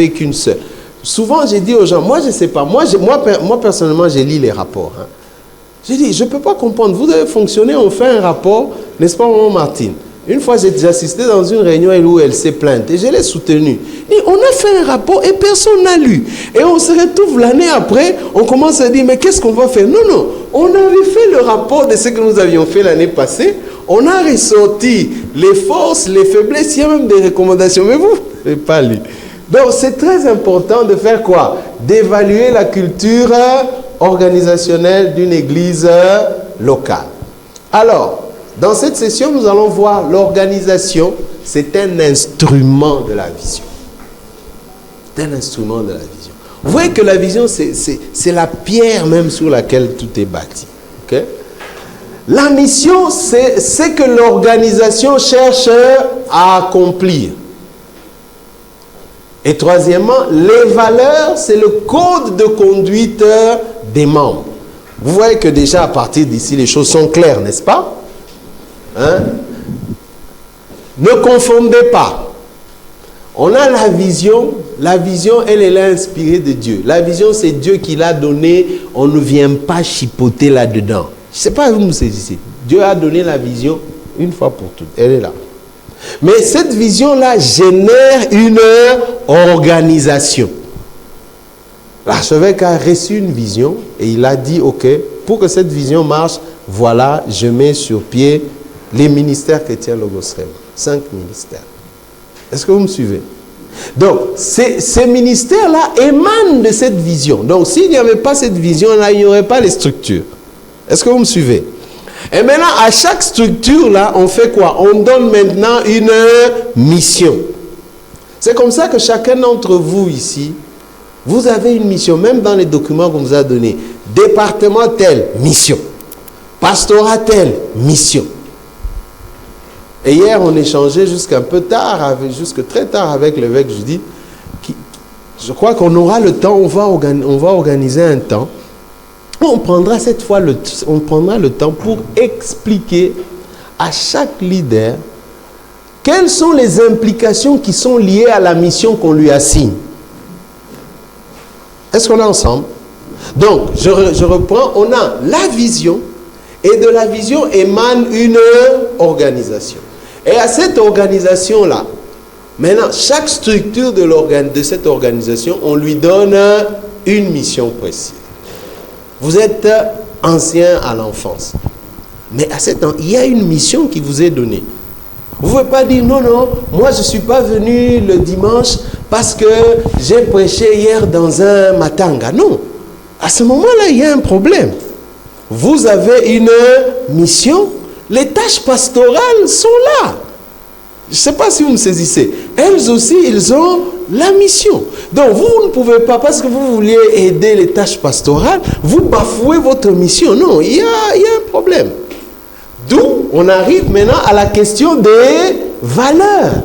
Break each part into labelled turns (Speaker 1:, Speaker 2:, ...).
Speaker 1: fait qu'une seule. Souvent, j'ai dit aux gens, moi, je ne sais pas. Moi, personnellement, j'ai lu les rapports. Hein. J'ai dit, je ne peux pas comprendre. Vous avez fonctionné, on fait un rapport, n'est-ce pas, Maman Martine? Une fois, j'ai assisté dans une réunion où elle s'est plainte et je l'ai soutenue. Et on a fait un rapport et personne n'a lu. Et on se retrouve l'année après, on commence à dire, mais qu'est-ce qu'on va faire? Non, non, on avait fait le rapport de ce que nous avions fait l'année passée. On a ressorti les forces, les faiblesses, il y a même des recommandations. Mais vous n'avez pas lu. Donc, c'est très important de faire quoi? D'évaluer la culture organisationnelle d'une église locale. Alors, dans cette session, nous allons voir l'organisation, c'est un instrument de la vision. C'est un instrument de la vision. Vous voyez que la vision, c'est la pierre même sur laquelle tout est bâti. Okay? La mission, c'est ce que l'organisation cherche à accomplir. Et troisièmement, les valeurs, c'est le code de conduite des membres. Vous voyez que déjà à partir d'ici, les choses sont claires, n'est-ce pas? Hein? Ne confondez pas. On a la vision, elle est inspirée de Dieu. La vision, c'est Dieu qui l'a donnée, on ne vient pas chipoter là-dedans. Je ne sais pas si vous me saisissez. Dieu a donné la vision une fois pour toutes, elle est là. Mais cette vision-là génère une organisation. L'archevêque a reçu une vision et il a dit, ok, pour que cette vision marche, voilà, je mets sur pied les ministères chrétiens Logos Rema. 5 ministères. Est-ce que vous me suivez? Donc, ces ministères-là émanent de cette vision. Donc, s'il n'y avait pas cette vision-là, il n'y aurait pas les structures. Est-ce que vous me suivez? Et maintenant, à chaque structure-là, on fait quoi? On donne maintenant une mission. C'est comme ça que chacun d'entre vous ici, vous avez une mission, même dans les documents qu'on vous a donnés. Département tel, mission. Pastorat tel, mission. Et hier, on échangeait jusqu'à jusqu'à très tard avec l'évêque Judy. Je crois qu'on aura le temps, on va organiser un temps. On prendra cette fois le temps pour expliquer à chaque leader quelles sont les implications qui sont liées à la mission qu'on lui assigne. Est-ce qu'on est ensemble? Donc, je reprends, on a la vision et de la vision émane une organisation. Et à cette organisation-là, maintenant, chaque structure de cette organisation, on lui donne une mission précise. Vous êtes ancien à l'enfance. Mais à cet temps, il y a une mission qui vous est donnée. Vous ne pouvez pas dire, non, moi je ne suis pas venu le dimanche parce que j'ai prêché hier dans un matanga. Non. À ce moment-là, il y a un problème. Vous avez une mission. Les tâches pastorales sont là. Je ne sais pas si vous me saisissez. Elles aussi, ils ont la mission. Donc, vous ne pouvez pas, parce que vous vouliez aider les tâches pastorales, vous bafouez votre mission. Non, il y a un problème. D'où on arrive maintenant à la question des valeurs.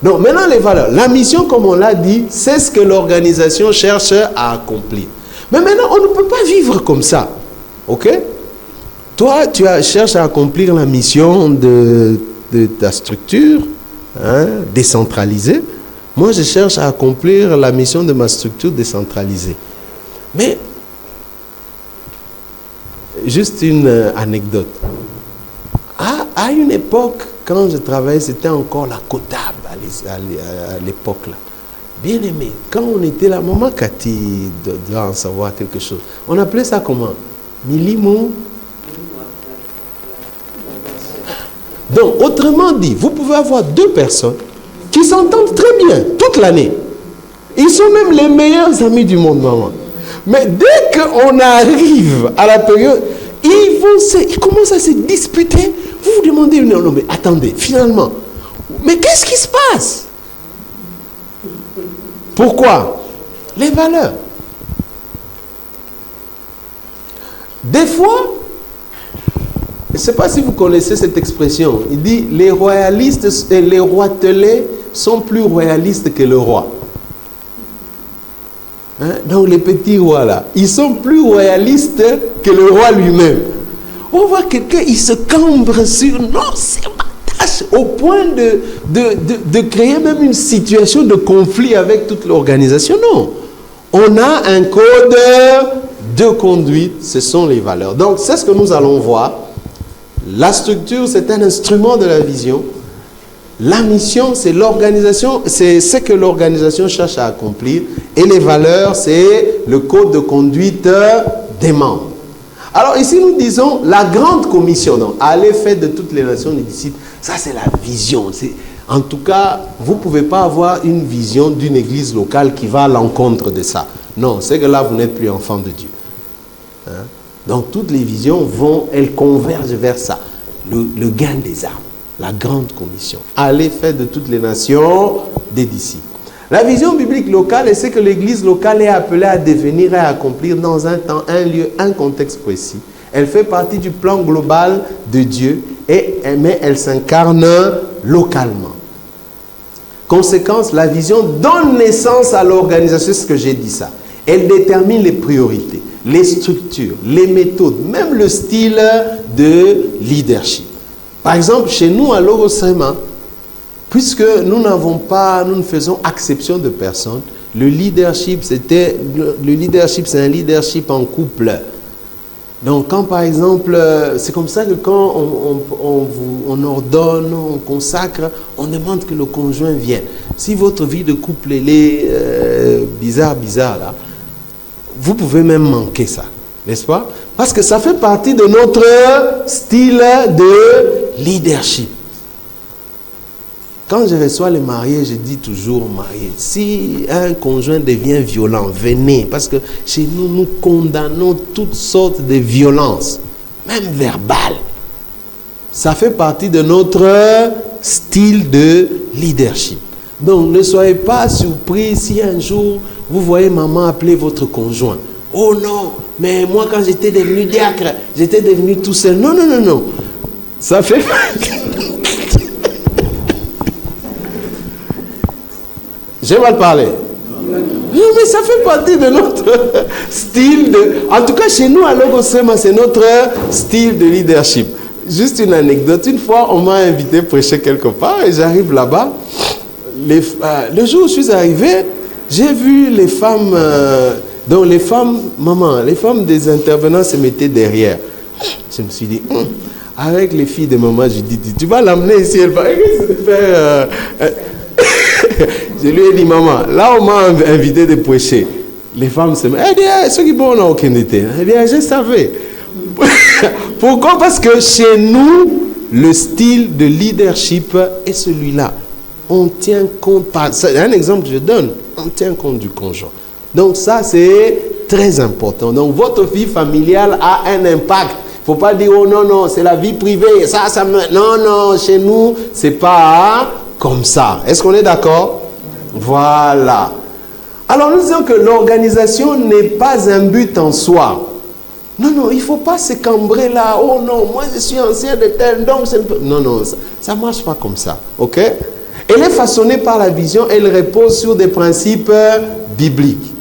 Speaker 1: Donc, maintenant, les valeurs. La mission, comme on l'a dit, c'est ce que l'organisation cherche à accomplir. Mais maintenant, on ne peut pas vivre comme ça. OK? Toi, tu cherches à accomplir la mission de ta structure, hein, décentralisée. Moi, je cherche à accomplir la mission de ma structure décentralisée. Mais, juste une anecdote. À une époque, quand je travaillais, c'était encore la comptable à l'époque là. Bien aimé, quand on était là, maman Cathy doit en savoir quelque chose. On appelait ça comment? Milimo. Donc, autrement dit, vous pouvez avoir 2 personnes qui s'entendent très bien toute l'année. Ils sont même les meilleurs amis du monde, maman. Mais dès qu'on arrive à la période, ils commencent à se disputer. Vous vous demandez, non, mais attendez, finalement, mais qu'est-ce qui se passe? Pourquoi? Les valeurs. Des fois, je ne sais pas si vous connaissez cette expression, il dit les royalistes et les roitelets sont plus royalistes que le roi. Hein? Donc les petits rois là, ils sont plus royalistes que le roi lui-même. On voit quelqu'un, il se cambre sur, non, c'est ma tâche, clash au point de créer même une situation de conflit avec toute l'organisation. Non. On a un code de conduite, ce sont les valeurs. Donc, c'est ce que nous allons voir. La structure, c'est un instrument de la vision. La mission, c'est l'organisation, c'est ce que l'organisation cherche à accomplir. Et les valeurs, c'est le code de conduite des membres. Alors ici, nous disons la grande commission. Donc, allez faire de toutes les nations des disciples. Ça, c'est la vision. En tout cas, vous ne pouvez pas avoir une vision d'une église locale qui va à l'encontre de ça. Non, c'est que là, vous n'êtes plus enfant de Dieu. Hein? Donc, toutes les visions elles convergent vers ça. Le gain des âmes. La grande commission. Allez faire de toutes les nations des disciples. La vision biblique locale, c'est que l'église locale est appelée à devenir et à accomplir dans un temps, un lieu, un contexte précis. Elle fait partie du plan global de Dieu, mais elle s'incarne localement. Conséquence, la vision donne naissance à l'organisation, c'est ce que j'ai dit ça. Elle détermine les priorités, les structures, les méthodes, même le style de leadership. Par exemple, chez nous à Logos Rema, puisque nous ne faisons exception de personne, le leadership, c'est un leadership en couple. Donc, quand par exemple, c'est comme ça que quand on ordonne, on consacre, on demande que le conjoint vienne. Si votre vie de couple est bizarre là, vous pouvez même manquer ça, n'est-ce pas? Parce que ça fait partie de notre style de leadership. Quand je reçois les mariés, je dis toujours aux mariés, si un conjoint devient violent, venez. Parce que chez nous, nous condamnons toutes sortes de violences, même verbales. Ça fait partie de notre style de leadership. Donc, ne soyez pas surpris si un jour, vous voyez maman appeler votre conjoint. Oh non, mais moi quand j'étais devenu diacre, j'étais devenu tout seul. Non, non, non, non. Ça fait... J'ai mal parlé. Non, mais ça fait partie de notre style de... En tout cas, chez nous, à Logos Rema, c'est notre style de leadership. Juste une anecdote. Une fois, on m'a invité prêcher quelque part et j'arrive là-bas. Le jour où je suis arrivé, j'ai vu les femmes... donc les femmes, les femmes des intervenants se mettaient derrière. Je me suis dit, avec les filles de maman, je dis, tu vas l'amener ici, elle va faire... Je lui ai dit, maman, là on m'a invité de prêcher. Les femmes se mettent, elle dit, ceux qui bon, n'a aucune idée. Elle dit, je savais. Pourquoi? Parce que chez nous, le style de leadership est celui-là. On tient compte, c'est un exemple que je donne, on tient compte du conjoint. Donc ça, c'est très important. Donc votre vie familiale a un impact. Il ne faut pas dire, oh non, non, c'est la vie privée. Ça me... Non, non, chez nous, ce n'est pas comme ça. Est-ce qu'on est d'accord? Voilà. Alors nous disons que l'organisation n'est pas un but en soi. Non, non, il ne faut pas se cambrer là. Oh non, moi je suis ancien de tel, donc c'est... Non, non, ça ne marche pas comme ça. Ok? Elle est façonnée par la vision, elle repose sur des principes bibliques.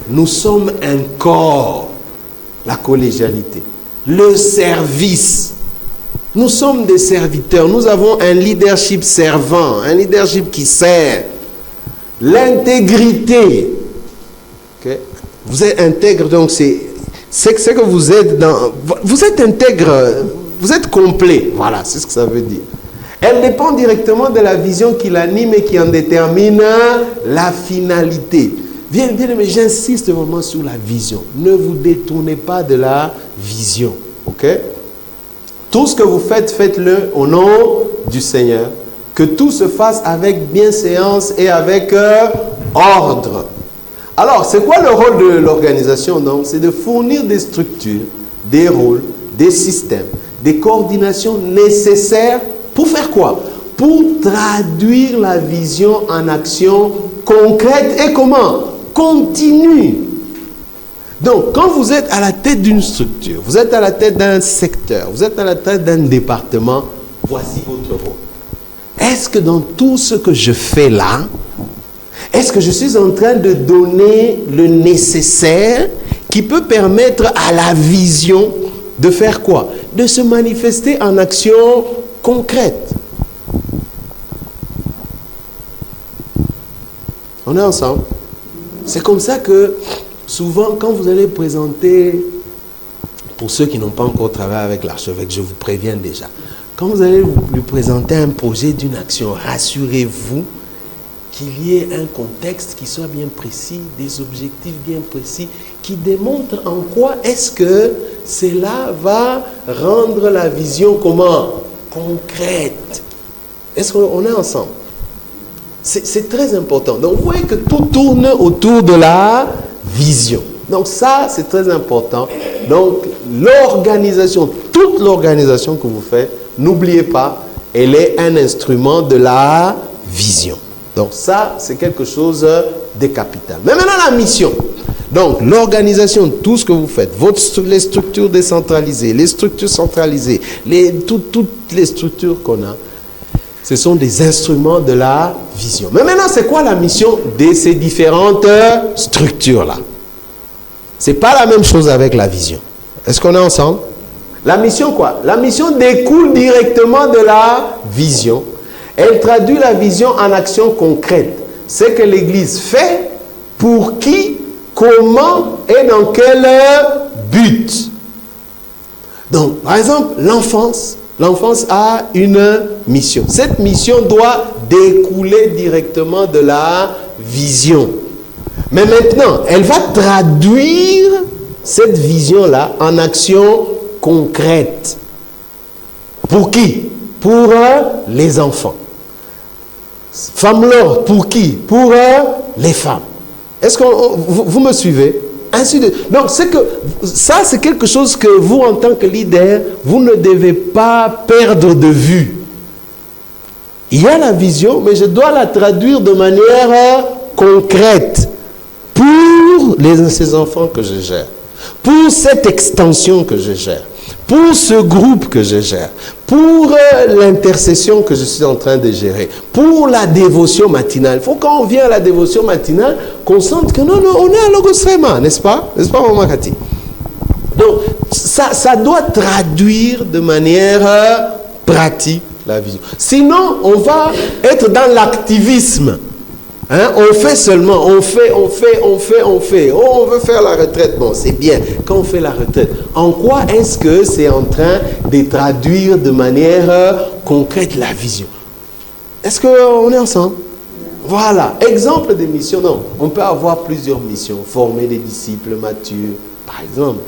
Speaker 1: Nous sommes un corps, la collégialité, le service. Nous sommes des serviteurs, nous avons un leadership servant, un leadership qui sert. L'intégrité. Okay? Vous êtes intègre, donc c'est que vous êtes dans... Vous êtes intègre, vous êtes complet. Voilà, c'est ce que ça veut dire. Elle dépend directement de la vision qui l'anime et qui en détermine la finalité. Bien, mais j'insiste vraiment sur la vision. Ne vous détournez pas de la vision. Ok? Tout ce que vous faites, faites-le au nom du Seigneur. Que tout se fasse avec bienséance et avec ordre. Alors, c'est quoi le rôle de l'organisation? Donc, c'est de fournir des structures, des rôles, des systèmes, des coordinations nécessaires pour faire quoi? Pour traduire la vision en action concrète et comment? Continue. Donc, quand vous êtes à la tête d'une structure, vous êtes à la tête d'un secteur, vous êtes à la tête d'un département, voici votre rôle. Est-ce que dans tout ce que je fais là, est-ce que je suis en train de donner le nécessaire qui peut permettre à la vision de faire quoi? De se manifester en action concrète. On est ensemble. C'est comme ça que souvent, quand vous allez présenter, pour ceux qui n'ont pas encore travaillé avec l'archevêque, je vous préviens déjà, quand vous allez lui présenter un projet d'une action, rassurez-vous qu'il y ait un contexte qui soit bien précis, des objectifs bien précis, qui démontrent en quoi est-ce que cela va rendre la vision comment? Concrète. Est-ce qu'on est ensemble? C'est très important. Donc vous voyez que tout tourne autour de la vision. Donc ça, c'est très important. Donc l'organisation, toute l'organisation que vous faites, n'oubliez pas, elle est un instrument de la vision. Donc ça, c'est quelque chose de capital. Mais maintenant, la mission. Donc, l'organisation, tout ce que vous faites, les structures décentralisées, les structures centralisées, toutes les structures qu'on a, ce sont des instruments de la vision. Mais maintenant, c'est quoi la mission de ces différentes structures-là? Ce n'est pas la même chose avec la vision. Est-ce qu'on est ensemble? La mission quoi? La mission découle directement de la vision. Elle traduit la vision en action concrète. C'est que l'Église fait, pour qui, comment et dans quel but. Donc, par exemple, l'enfance. L'enfance a une mission. Cette mission doit découler directement de la vision. Mais maintenant, elle va traduire cette vision-là en action concrète. Pour qui? Pour les enfants. Femme-Lord, pour qui? Pour les femmes. Est-ce que vous me suivez? Ainsi de... Donc, ça, c'est quelque chose que vous, en tant que leader, vous ne devez pas perdre de vue. Il y a la vision, mais je dois la traduire de manière concrète pour ces enfants que je gère, pour cette extension que je gère, pour ce groupe que je gère, pour l'intercession que je suis en train de gérer, pour la dévotion matinale. Il faut quand on vient à la dévotion matinale, qu'on sente que non, on est à Logos Rema, n'est-ce pas? N'est-ce pas, Maman Cathy? Donc, ça doit traduire de manière pratique la vision. Sinon, on va être dans l'activisme. Hein? On fait seulement, on fait. Oh, on veut faire la retraite. Bon, c'est bien. Quand on fait la retraite, en quoi est-ce que c'est en train de traduire de manière concrète la vision? Est-ce qu'on est ensemble? Voilà. Exemple de mission. Non, on peut avoir plusieurs missions. Former des disciples matures, par exemple.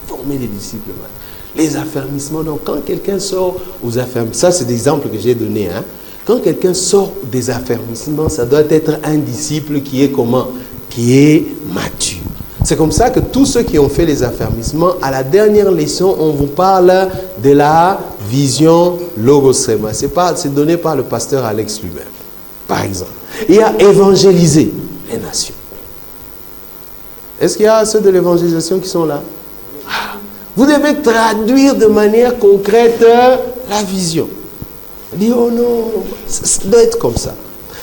Speaker 1: Former des disciples matures. Les affermissements. Donc, quand quelqu'un sort aux affermissements, ça c'est des exemples que j'ai donnés, hein. Quand quelqu'un sort des affermissements, ça doit être un disciple qui est comment? Qui est mature. C'est comme ça que tous ceux qui ont fait les affermissements, à la dernière leçon, on vous parle de la vision Logos Rema. C'est donné par le pasteur Alex lui-même, par exemple. Il a évangélisé les nations. Est-ce qu'il y a ceux de l'évangélisation qui sont là? Vous devez traduire de manière concrète la vision. Dit, oh non, ça doit être comme ça.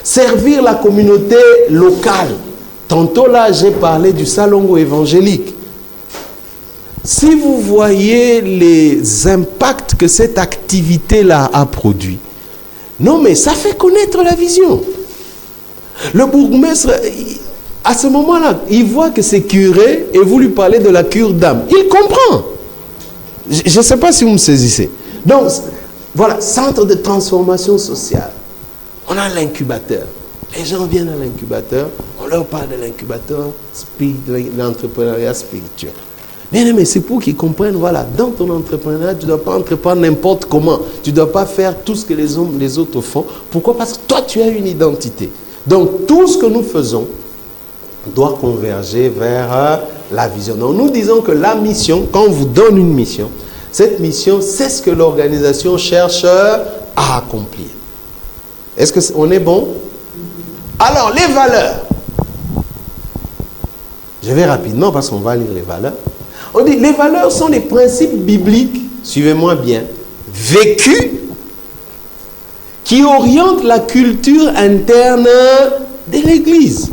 Speaker 1: Servir la communauté locale. Tantôt là, j'ai parlé du salongo évangélique. Si vous voyez les impacts que cette activité-là a produit, non mais ça fait connaître la vision. Le bourgmestre, à ce moment-là, il voit que c'est curé et vous lui parlez de la cure d'âme. Il comprend. Je ne sais pas si vous me saisissez. Donc, voilà, centre de transformation sociale. On a l'incubateur. Les gens viennent à l'incubateur, on leur parle de l'incubateur, de l'entrepreneuriat spirituel. Bien aimé, c'est pour qu'ils comprennent, voilà, dans ton entrepreneuriat, tu ne dois pas entreprendre n'importe comment. Tu ne dois pas faire tout ce que les autres font. Pourquoi? Parce que toi, tu as une identité. Donc, tout ce que nous faisons doit converger vers la vision. Donc, nous disons que la mission, quand on vous donne une mission, cette mission, c'est ce que l'organisation cherche à accomplir. Est-ce qu'on est bon? Alors, les valeurs. Je vais rapidement parce qu'on va lire les valeurs. On dit, les valeurs sont les principes bibliques, suivez-moi bien, vécus, qui orientent la culture interne de l'Église.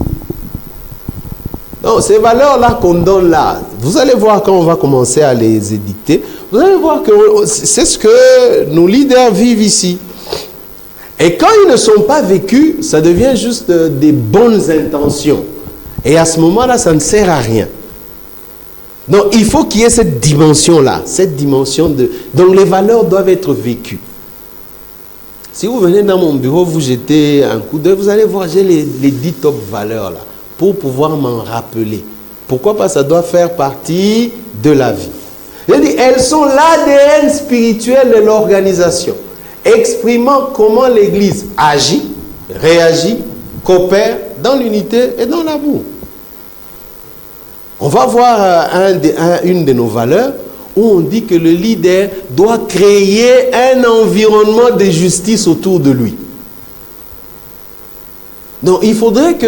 Speaker 1: Donc, ces valeurs-là qu'on donne là, vous allez voir quand on va commencer à les édicter, vous allez voir que c'est ce que nos leaders vivent ici. Et quand ils ne sont pas vécus, ça devient juste des bonnes intentions. Et à ce moment-là, ça ne sert à rien. Donc, il faut qu'il y ait cette dimension-là. Cette dimension de... Donc, les valeurs doivent être vécues. Si vous venez dans mon bureau, vous jetez un coup d'œil, vous allez voir, j'ai les 10 top valeurs là, pour pouvoir m'en rappeler. Pourquoi pas? Ça doit faire partie de la vie. Je dis, elles sont l'ADN spirituel de l'organisation, exprimant comment l'Église agit, réagit, coopère dans l'unité et dans l'amour. On va voir une de nos valeurs où on dit que le leader doit créer un environnement de justice autour de lui. Donc il faudrait que,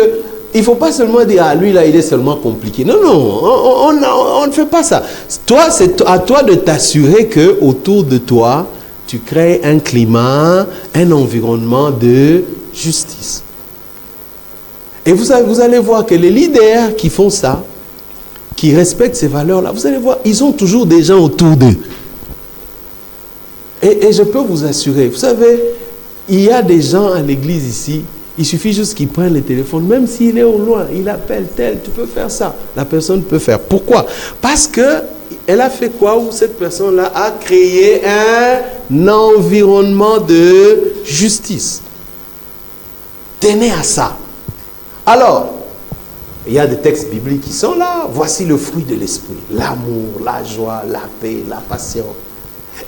Speaker 1: il ne faut pas seulement dire, ah lui là il est seulement compliqué. Non, on ne fait pas ça. Toi, c'est à toi de t'assurer que autour de toi, tu crées un climat, un environnement de justice. Et vous allez voir que les leaders qui font ça, qui respectent ces valeurs-là, vous allez voir, ils ont toujours des gens autour d'eux. Et je peux vous assurer, vous savez, il y a des gens à l'église ici, il suffit juste qu'ils prennent le téléphone, même s'il est au loin, il appelle tel, tu peux faire ça. La personne peut faire. Pourquoi? Parce qu'elle a fait quoi? Ou cette personne-là a créé un environnement de justice. Tenez à ça. Alors, il y a des textes bibliques qui sont là. Voici le fruit de l'esprit. L'amour, la joie, la paix, la patience.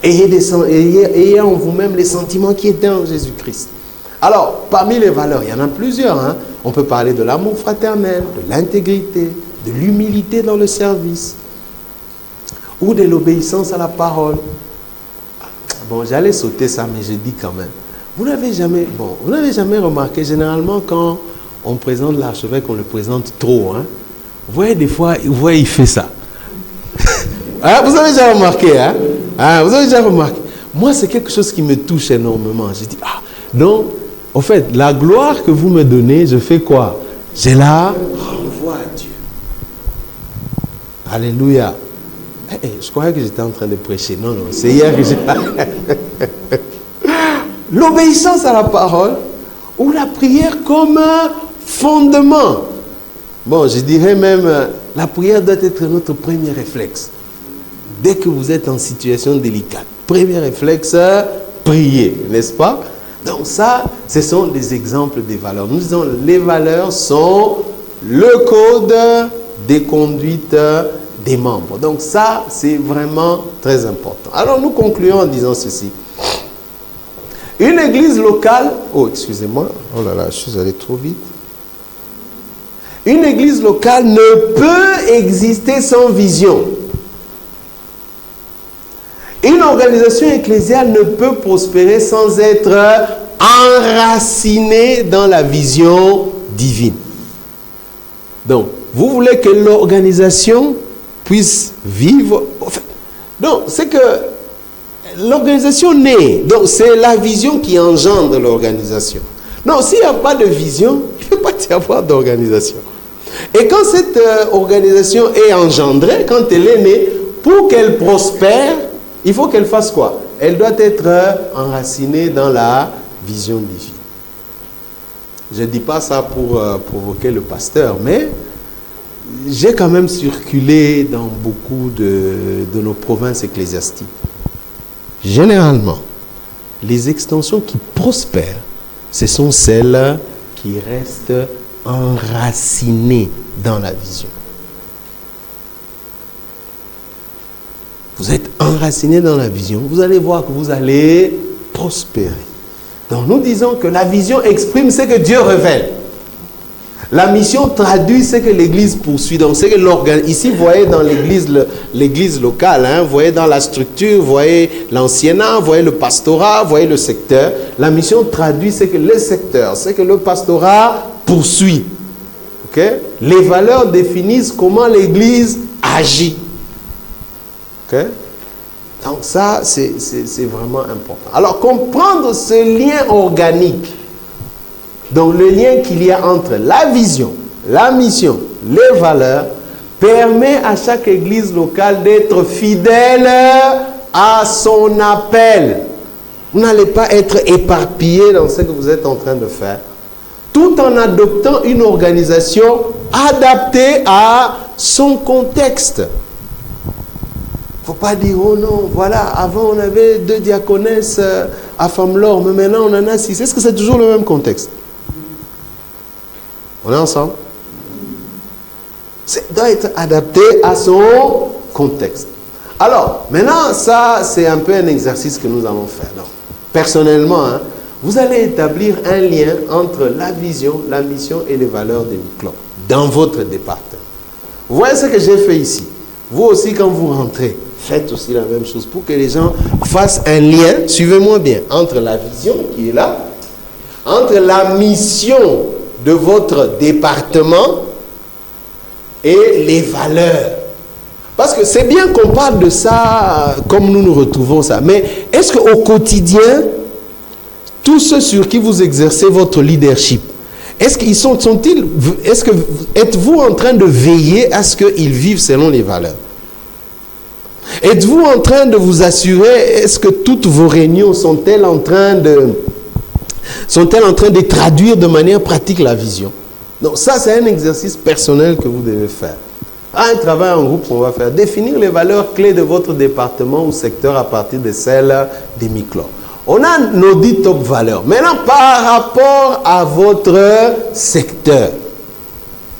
Speaker 1: Ayez en vous-même les sentiments qui étaient en Jésus-Christ. Alors, parmi les valeurs, il y en a plusieurs. Hein. On peut parler de l'amour fraternel, de l'intégrité, de l'humilité dans le service, ou de l'obéissance à la parole. Bon, j'allais sauter ça, mais je dis quand même. Vous n'avez jamais remarqué, généralement, quand on présente l'archevêque, on le présente trop. Hein. Vous voyez, des fois, il fait ça. Hein, vous avez déjà remarqué, hein? Vous avez déjà remarqué. Moi, c'est quelque chose qui me touche énormément. Je dis, donc, en fait, la gloire que vous me donnez, je fais quoi? Je la renvoie à Dieu. Alléluia. Je croyais que j'étais en train de prêcher. Non, c'est hier que j'ai... L'obéissance à la parole ou la prière comme un fondement. Bon, je dirais même, la prière doit être notre premier réflexe. Dès que vous êtes en situation délicate, premier réflexe, prier, n'est-ce pas? Donc ça, ce sont des exemples des valeurs. Nous disons, les valeurs sont le code des conduites des membres. Donc ça, c'est vraiment très important. Alors nous concluons en disant ceci. Une église locale... Oh, excusez-moi. Oh là là, je suis allé trop vite. Une église locale ne peut exister sans vision. Une organisation ecclésiale ne peut prospérer sans être enracinée dans la vision divine. Donc, vous voulez que l'organisation puisse vivre... Donc, c'est que l'organisation naît. Donc, c'est la vision qui engendre l'organisation. Non, s'il n'y a pas de vision, il ne peut pas y avoir d'organisation. Et quand cette organisation est engendrée, quand elle est née, pour qu'elle prospère, il faut qu'elle fasse quoi? Elle doit être enracinée dans la vision divine. Je ne dis pas ça pour provoquer le pasteur, mais j'ai quand même circulé dans beaucoup de nos provinces ecclésiastiques. Généralement, les extensions qui prospèrent, ce sont celles qui restent enracinées dans la vision. Vous êtes enraciné dans la vision, vous allez voir que vous allez prospérer. Donc nous disons que la vision exprime ce que Dieu révèle. La mission traduit ce que l'Église poursuit. Donc c'est que l'organe. Ici, vous voyez dans l'Église locale, hein, vous voyez dans la structure, vous voyez l'anciennat, vous voyez le pastorat, vous voyez le secteur. La mission traduit ce que le secteur, ce que le pastorat poursuit. Okay? Les valeurs définissent comment l'Église agit. Okay? Donc ça, c'est vraiment important. Alors, comprendre ce lien organique, donc le lien qu'il y a entre la vision, la mission, les valeurs, permet à chaque église locale d'être fidèle à son appel. Vous n'allez pas être éparpillé dans ce que vous êtes en train de faire, tout en adoptant une organisation adaptée à son contexte. Il ne faut pas dire, oh non, voilà, avant on avait 2 diaconesses à Femme-Laure, mais maintenant on en a 6. Est-ce que c'est toujours le même contexte? On est ensemble? Ça doit être adapté à son contexte. Alors, maintenant, ça, c'est un peu un exercice que nous allons faire. Donc, personnellement, vous allez établir un lien entre la vision, la mission et les valeurs des Miclon dans votre département. Vous voyez ce que j'ai fait ici? Vous aussi, quand vous rentrez, faites aussi la même chose pour que les gens fassent un lien, suivez-moi bien, entre la vision qui est là, entre la mission de votre département et les valeurs. Parce que c'est bien qu'on parle de ça comme nous nous retrouvons ça, mais est-ce qu'au quotidien, tous ceux sur qui vous exercez votre leadership, est-ce qu'ils sont-ils, est-ce que êtes-vous en train de veiller à ce qu'ils vivent selon les valeurs? Êtes-vous en train de vous assurer, est-ce que toutes vos réunions sont-elles en train de traduire de manière pratique la vision? Donc ça, c'est un exercice personnel que vous devez faire. Un travail en groupe qu'on va faire. Définir les valeurs clés de votre département ou secteur à partir de celles des Miclon. On a nos 10 top valeurs. Maintenant, par rapport à votre secteur,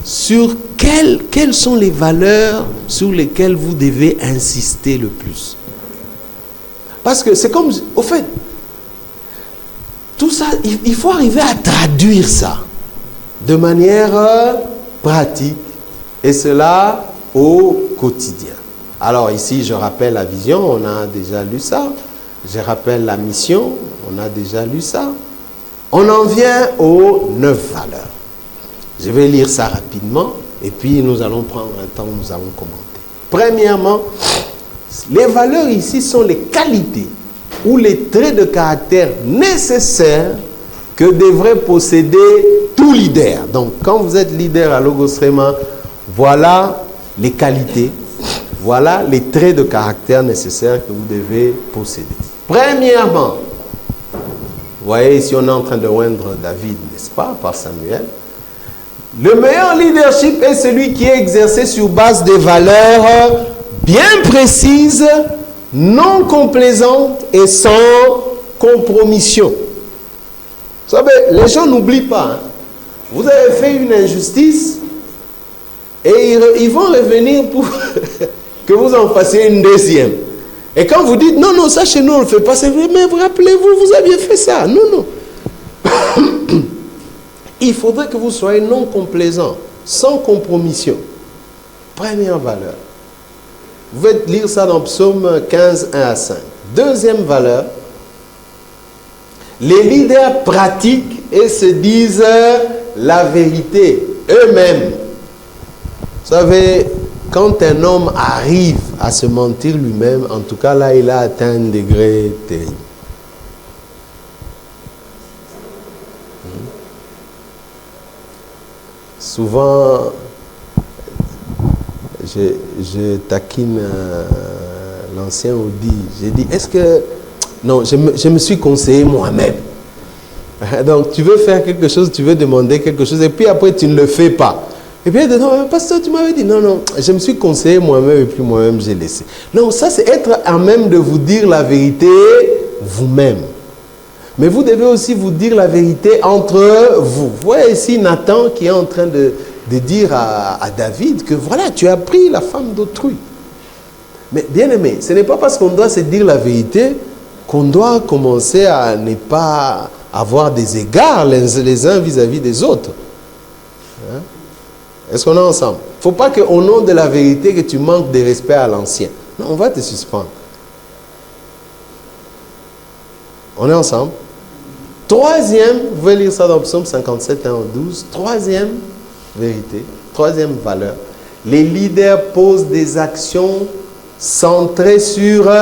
Speaker 1: sur quelles sont les valeurs sur lesquelles vous devez insister le plus? Parce que c'est comme, au fait, tout ça, il faut arriver à traduire ça de manière pratique, et cela au quotidien. Alors ici, je rappelle la vision, on a déjà lu ça. Je rappelle la mission, on a déjà lu ça. On en vient aux 9 valeurs. Je vais lire ça rapidement, et puis nous allons prendre un temps, nous allons commenter. Premièrement, les valeurs ici sont les qualités ou les traits de caractère nécessaires que devrait posséder tout leader. Donc, quand vous êtes leader à Logos Rema, voilà les qualités, voilà les traits de caractère nécessaires que vous devez posséder. Premièrement, vous voyez ici on est en train de oindre David, n'est-ce pas, par Samuel. Le meilleur leadership est celui qui est exercé sur base de valeurs bien précises, non complaisantes et sans compromission. Vous savez, les gens n'oublient pas. Vous avez fait une injustice et ils vont revenir pour que vous en fassiez une deuxième. Et quand vous dites, non, ça chez nous on ne le fait pas, c'est vrai, mais rappelez-vous, vous aviez fait ça. Non. Il faudrait que vous soyez non complaisant, sans compromission. Première valeur. Vous pouvez lire ça dans Psaume 15, 1 à 5. Deuxième valeur. Les leaders pratiquent et se disent la vérité eux-mêmes. Vous savez, quand un homme arrive à se mentir lui-même, en tout cas là, il a atteint un degré terrible. Souvent, je taquine l'ancien Audi. J'ai dit, est-ce que... Non, je me suis conseillé moi-même. Donc, tu veux faire quelque chose, tu veux demander quelque chose, et puis après, tu ne le fais pas. Et puis, non, pasteur, tu m'avais dit, non, je me suis conseillé moi-même, et puis moi-même, j'ai laissé. Non, ça, c'est être à même de vous dire la vérité vous-même. Mais vous devez aussi vous dire la vérité entre vous. Vous voyez ici Nathan qui est en train de dire à David que voilà, tu as pris la femme d'autrui. Mais bien aimé, ce n'est pas parce qu'on doit se dire la vérité qu'on doit commencer à ne pas avoir des égards les uns vis-à-vis des autres. Hein? Est-ce qu'on est ensemble? Il ne faut pas qu'au nom de la vérité que tu manques de respect à l'ancien. Non, on va te suspendre. On est ensemble? Troisième, vous pouvez lire ça dans Psaume 57, 1 au 12. Troisième vérité, troisième valeur. Les leaders posent des actions centrées sur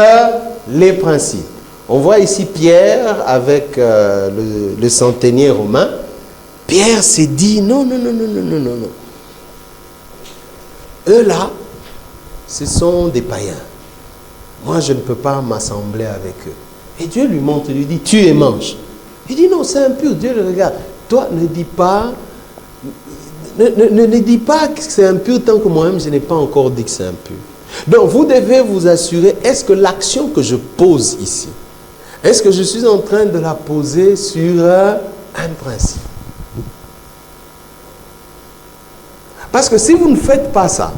Speaker 1: les principes. On voit ici Pierre avec le centenier romain. Pierre s'est dit non. Eux là, ce sont des païens. Moi, je ne peux pas m'assembler avec eux. Et Dieu lui montre, il lui dit, tue et mange. Il dit, non, c'est impur. Dieu le regarde. Toi, ne dis pas, ne dis pas que c'est impur tant que moi-même, je n'ai pas encore dit que c'est impur. Donc, vous devez vous assurer, est-ce que l'action que je pose ici, est-ce que je suis en train de la poser sur un principe? Parce que si vous ne faites pas ça,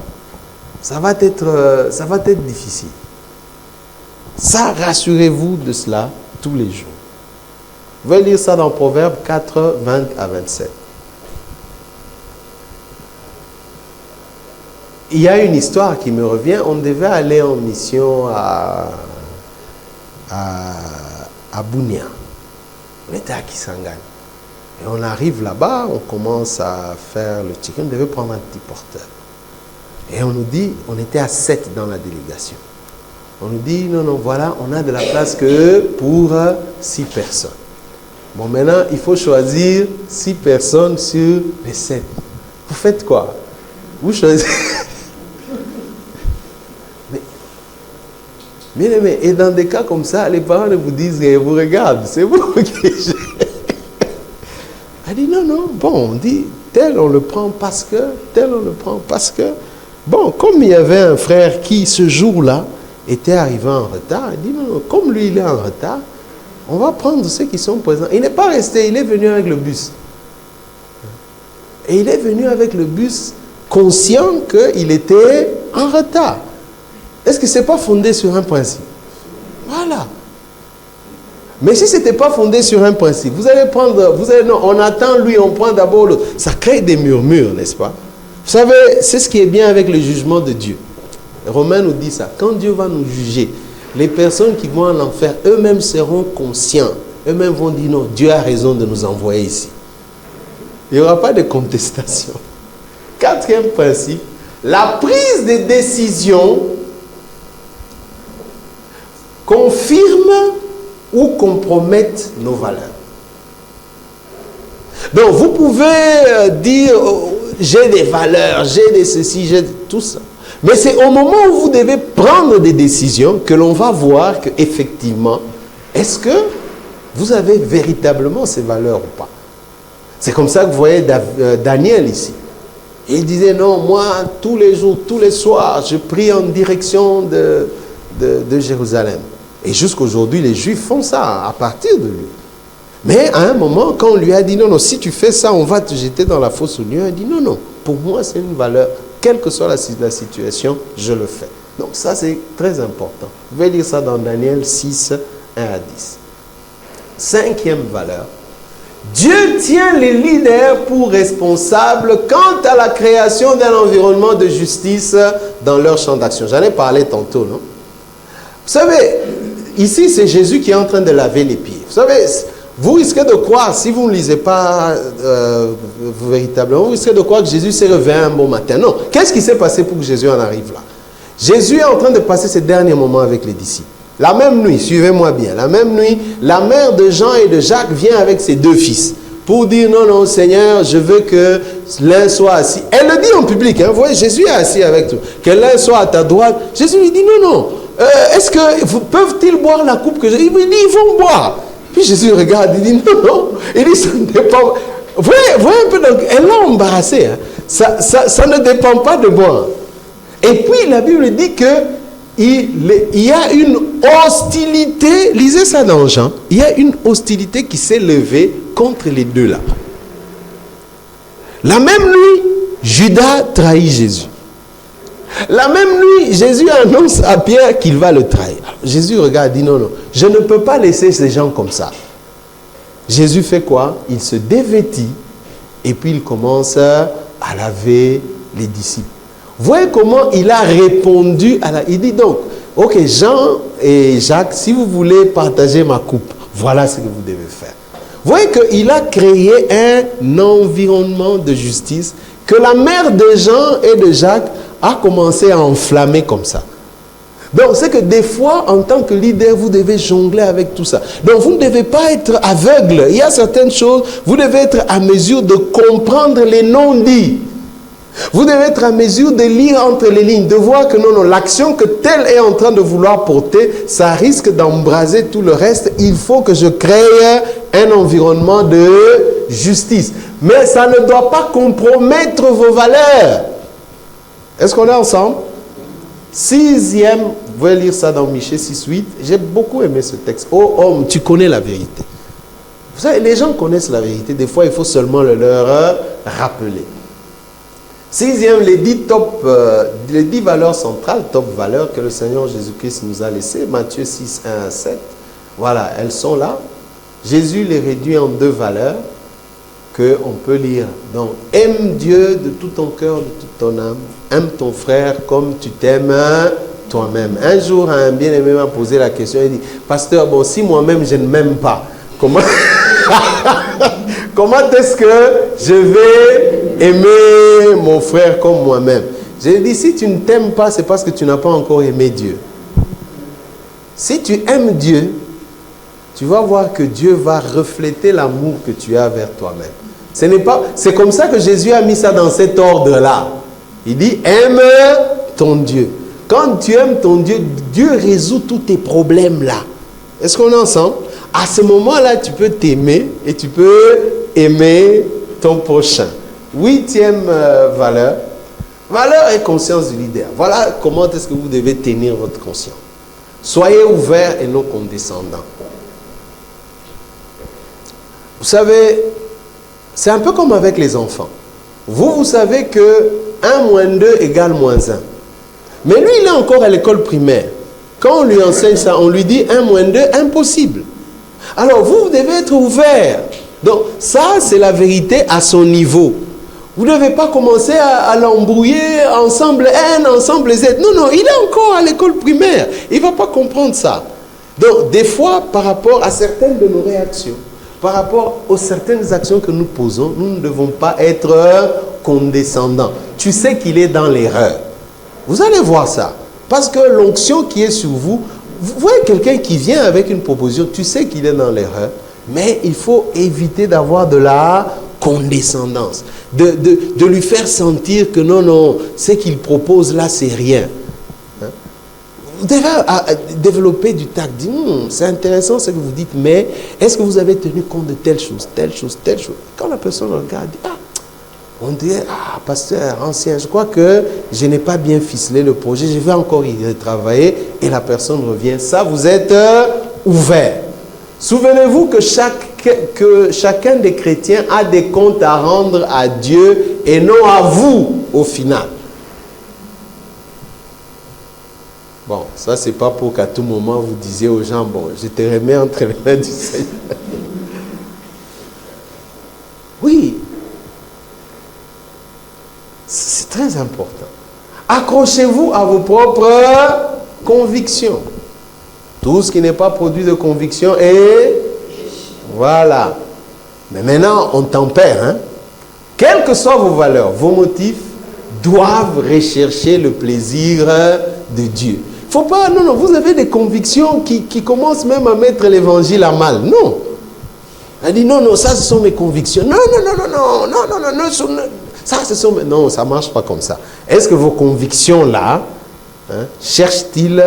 Speaker 1: ça va être difficile. Ça, rassurez-vous de cela tous les jours. Vous allez lire ça dans Proverbes 4, 20 à 27. Il y a une histoire qui me revient. On devait aller en mission à Bunia. On était à Kisangani. Et on arrive là-bas, on commence à faire le check-in. On devait prendre un petit porteur. Et on nous dit, on était à 7 dans la délégation. On nous dit, non, non, voilà, on a de la place que pour 6 personnes. Bon, maintenant, il faut choisir 6 personnes sur les 7. Vous faites quoi? Vous choisissez... Mais, et dans des cas comme ça, les parents ne vous disent rien, vous regardent, c'est vous qui... Elle dit, non, non, bon, on dit, tel on le prend parce que, tel on le prend parce que... Bon, comme il y avait un frère qui, ce jour-là, était arrivé en retard, il dit, non, non, comme lui, il est en retard, on va prendre ceux qui sont présents. Il n'est pas resté, il est venu avec le bus. Et il est venu avec le bus conscient qu'il était en retard. Est-ce que ce n'est pas fondé sur un principe? Voilà. Mais si ce n'était pas fondé sur un principe, vous allez prendre, non, on attend lui, on prend d'abord l'autre. Ça crée des murmures, n'est-ce pas? Vous savez, c'est ce qui est bien avec le jugement de Dieu. Romain nous dit ça. Quand Dieu va nous juger, les personnes qui vont en enfer, eux-mêmes seront conscients. Eux-mêmes vont dire non, Dieu a raison de nous envoyer ici. Il n'y aura pas de contestation. 4e principe, la prise de décision confirme ou compromettent nos valeurs. Donc, vous pouvez dire, j'ai des valeurs, j'ai des ceci, j'ai tout ça. Mais c'est au moment où vous devez prendre des décisions que l'on va voir qu'effectivement, est-ce que vous avez véritablement ces valeurs ou pas? C'est comme ça que vous voyez Daniel ici. Il disait, non, moi, tous les jours, tous les soirs, je prie en direction de Jérusalem. Et jusqu'aujourd'hui, les Juifs font ça à partir de lui. Mais à un moment, quand on lui a dit, non, non, si tu fais ça, on va te jeter dans la fosse au lion, il dit, non, non, pour moi, c'est une valeur. Quelle que soit la situation, je le fais. Donc ça, c'est très important. Vous pouvez lire ça dans Daniel 6, 1 à 10. 5e valeur. Dieu tient les leaders pour responsables quant à la création d'un environnement de justice dans leur champ d'action. J'en ai parlé tantôt, non? Vous savez, ici, c'est Jésus qui est en train de laver les pieds. Vous savez, vous risquez de croire, si vous ne lisez pas véritablement, vous risquez de croire que Jésus s'est réveillé un bon matin. Non. Qu'est-ce qui s'est passé pour que Jésus en arrive là? Jésus est en train de passer ses derniers moments avec les disciples. La même nuit, suivez-moi bien, la même nuit, la mère de Jean et de Jacques vient avec ses 2 fils pour dire, non, non, Seigneur, je veux que l'un soit assis. Elle le dit en public, hein, vous voyez, Jésus est assis avec tout. Que l'un soit à ta droite. Jésus lui dit, non, non, est-ce que peuvent-ils boire la coupe que j'ai? Il me dit, ils vont boire. Puis Jésus regarde, il dit, non, non. Il dit, ça ne dépend. Voyez un peu, donc, elle l'a embarrassé. Hein. Ça ne dépend pas de moi. Et puis, la Bible dit que il y a une hostilité, lisez ça dans Jean, il y a une hostilité qui s'est levée contre les deux là. La même nuit, Judas trahit Jésus. La même nuit, Jésus annonce à Pierre qu'il va le trahir. Jésus regarde, dit non, non, je ne peux pas laisser ces gens comme ça. Jésus fait quoi? Il se dévêtit et puis il commence à laver les disciples. Voyez comment il a répondu à la... Il dit donc, ok, Jean et Jacques, si vous voulez partager ma coupe, voilà ce que vous devez faire. Voyez qu'il a créé un environnement de justice que la mère de Jean et de Jacques a commencé à enflammer comme ça. Donc, c'est que des fois, en tant que leader, vous devez jongler avec tout ça. Donc, vous ne devez pas être aveugle. Il y a certaines choses, vous devez être à mesure de comprendre les non-dits. Vous devez être à mesure de lire entre les lignes, de voir que non, l'action que tel est en train de vouloir porter, ça risque d'embraser tout le reste. Il faut que je crée un environnement de justice. Mais ça ne doit pas compromettre vos valeurs. Est-ce qu'on est ensemble? 6e, vous pouvez lire ça dans Michée 6:8. J'ai beaucoup aimé ce texte. Oh homme, tu connais la vérité. Vous savez, les gens connaissent la vérité. Des fois, il faut seulement le leur rappeler. 6e, les 10 valeurs centrales, top valeurs que le Seigneur Jésus-Christ nous a laissées. Matthieu 6, 1 à 7. Voilà, elles sont là. Jésus les réduit en 2 valeurs qu'on peut lire. Donc, aime Dieu de tout ton cœur, de toute ton âme. Aime ton frère comme tu t'aimes toi-même. Un jour, un bien-aimé m'a posé la question. Il dit, pasteur, bon, si moi-même je ne m'aime pas, comment est-ce que je vais aimer mon frère comme moi-même? J'ai dit, si tu ne t'aimes pas, c'est parce que tu n'as pas encore aimé Dieu. Si tu aimes Dieu, tu vas voir que Dieu va refléter l'amour que tu as vers toi-même. C'est comme ça que Jésus a mis ça dans cet ordre-là. Il dit, aime ton Dieu. Quand tu aimes ton Dieu, Dieu résout tous tes problèmes là. Est-ce qu'on est ensemble? À ce moment-là, tu peux t'aimer et tu peux aimer ton prochain. 8e valeur. Valeur et conscience du leader. Voilà comment est-ce que vous devez tenir votre conscience. Soyez ouvert et non condescendant. Vous savez, c'est un peu comme avec les enfants. Vous savez que 1 moins 2 égale moins 1. Mais lui, il est encore à l'école primaire. Quand on lui enseigne ça, on lui dit 1 moins 2, impossible. Alors, vous devez être ouvert. Donc, ça, c'est la vérité à son niveau. Vous ne devez pas commencer à l'embrouiller ensemble N, ensemble Z. Non, il est encore à l'école primaire. Il ne va pas comprendre ça. Donc, des fois, par rapport à certaines de nos réactions, par rapport aux certaines actions que nous posons, nous ne devons pas être condescendants. Tu sais qu'il est dans l'erreur. Vous allez voir ça. Parce que l'onction qui est sur vous, vous voyez quelqu'un qui vient avec une proposition, tu sais qu'il est dans l'erreur, mais il faut éviter d'avoir de la condescendance, de lui faire sentir que non, ce qu'il propose là, c'est rien. Hein? Vous devez développer du tact, dire, c'est intéressant ce que vous dites, mais est-ce que vous avez tenu compte de telle chose, telle chose, telle chose? Quand la personne regarde, dit, on dit, pasteur ancien, je crois que je n'ai pas bien ficelé le projet, je vais encore y travailler, et la personne revient. Ça, vous êtes ouvert. Souvenez-vous que chacun des chrétiens a des comptes à rendre à Dieu et non à vous au final. Bon, ça c'est pas pour qu'à tout moment vous disiez aux gens, bon, je te remets entre les mains du Seigneur. Oui. C'est très important. Accrochez-vous à vos propres convictions. Tout ce qui n'est pas produit de conviction est... Voilà. Mais maintenant, on tempère. Hein? Quelles que soient vos valeurs, vos motifs doivent rechercher le plaisir de Dieu. Faut pas... Non, vous avez des convictions qui commencent même à mettre l'évangile à mal. Non. Elle dit, non, ça, ce sont mes convictions. Non. Ça, ce sont... Non, ça ne marche pas comme ça. Est-ce que vos convictions-là cherchent-ils